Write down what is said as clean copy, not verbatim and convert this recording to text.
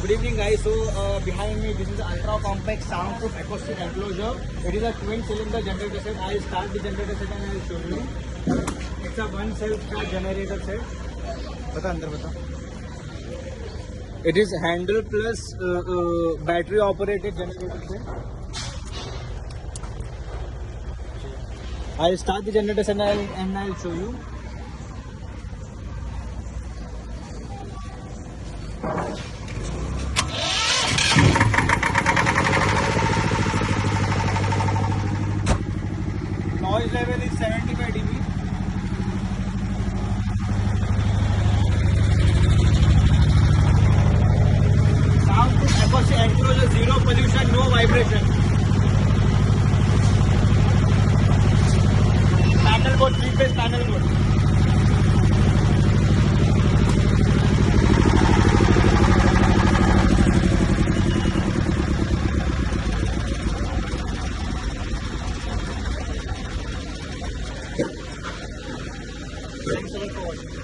Good evening, guys. So behind me, this is ultra compact soundproof acoustic enclosure. It is a twin cylinder generator set. I'll start the generator set and I'll show you. It's a one self-start generator set. Bata andar bata. It is handle plus battery operated generator set. I'll start the generator set and I'll show you. Noise level is 75 dB. Soundproof acoustic enclosure, zero pollution, no vibration. Panel board, 3-phase panel board. Thanks a lot for watching.